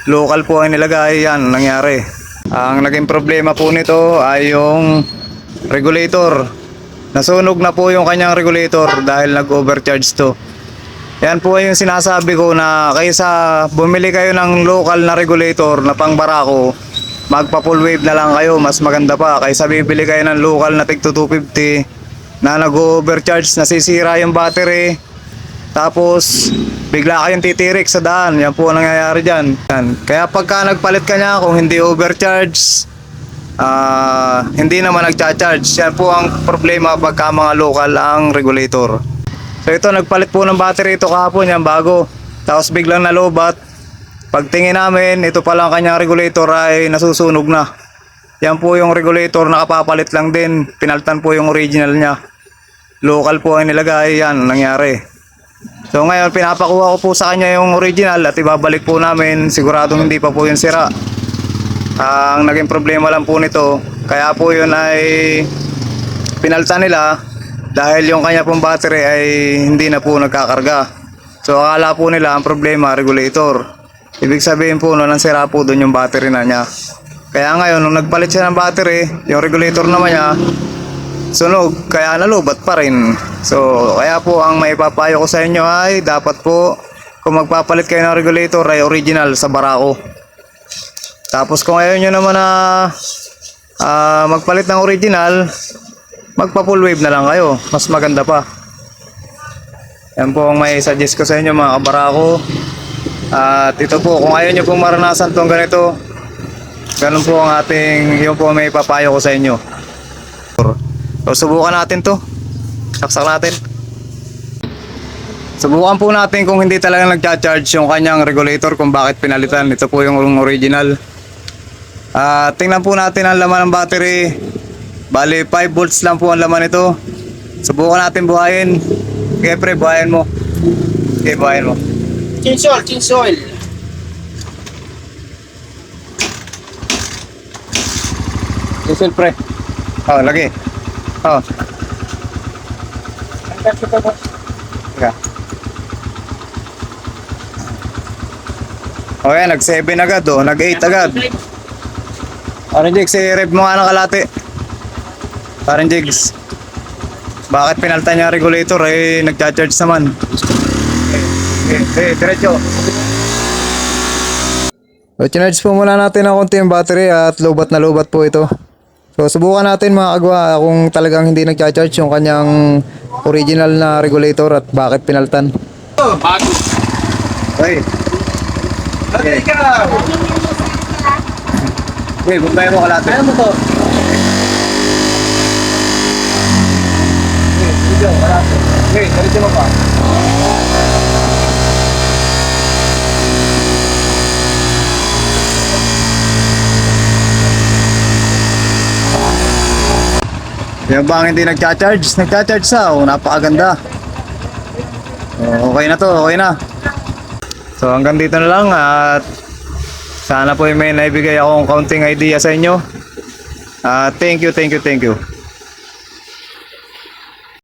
local po ang nilagay. Yan nangyari. Ang naging problema po nito ay yung regulator. Nasunog na po yung kanyang regulator dahil nag-overcharge to. Yan po yung sinasabi ko na kaysa bumili kayo ng local na regulator na pang barako, magpa full wave na lang kayo, mas maganda pa kaysa bibili kayo ng local na tig 250 na nag-overcharge, nasisira yung battery, tapos bigla kayong titirik sa daan. Yan po ang nangyayari dyan. Kaya pagka nagpalit ka niya, kung hindi overcharge, hindi naman nagcha-charge. Yan po ang problema pagka mga local ang regulator. So ito, nagpalit po ng battery ito kahapon, yan bago. Tapos biglang nalobat. Pagtingin namin, ito pala ang kanyang regulator ay nasusunog na. Yan po yung regulator, nakapapalit lang din. Pinaltan po yung original niya. Local po ang nilagay, yan nangyari. So ngayon, pinapakuha ko po sa kanya yung original at ibabalik po namin. Siguradong hindi pa po yung sira. Ang naging problema lang po nito, kaya po yun ay pinaltan nila dahil yung kanya pong battery ay hindi na po nagkakarga. So akala po nila ang problema regulator. Ibig sabihin po no, nansira po doon yung battery na niya. Kaya ngayon nung nagpalit siya ng battery, yung regulator naman niya sunog, kaya nalubat pa rin. So kaya po ang maipapayo ko sa inyo ay dapat po kung magpapalit kayo ng regulator ay original sa barako. Tapos kung ayaw nyo naman na magpalit ng original, magpa full wave na lang kayo, mas maganda pa. Yan po ang may suggest ko sa inyo mga kabarako. At ito po, kung ayaw nyo pong maranasan tong ganito, ganun po ang yun po may papayo ko sa inyo. So subukan natin to, saksak natin. Subukan po natin kung hindi talaga nagcha-charge yung kanyang regulator, kung bakit pinalitan. Ito po yung original. Tingnan po natin ang laman ng battery. Bali 5 volts lang po ang laman nito. Subukan natin buhayin. Okay pre, buhayin mo. Okay, buhayin mo. Change oil. Diesel pre. Oh, lagi. Oh. Okay. Okay, nag-7 agad oh, nag-8 agad. Parang Jigs, i-rev mo nga ng kalate. Parang Jigs, bakit pinaltan niya regulator eh, nagcha-charge naman. Okay, diretso. So, chinarge po muna natin ng konti yung battery at lobat na lobat po ito. So, subukan natin mga kagwa kung talagang hindi nagcha-charge yung kanyang original na regulator at bakit pinaltan. Bago. Okay. Okay, ikaw. Okay, bumbay mo kalate. Ano mo to? Okay, video, kalate. Okay, diretso mo pa. Yung bang hindi nagcha-charge? Nagcha-charge sa, oh, napakaganda. Oh, okay na to, okay na. So hanggang dito na lang at sana po may naibigay akong counting idea sa inyo. Thank you.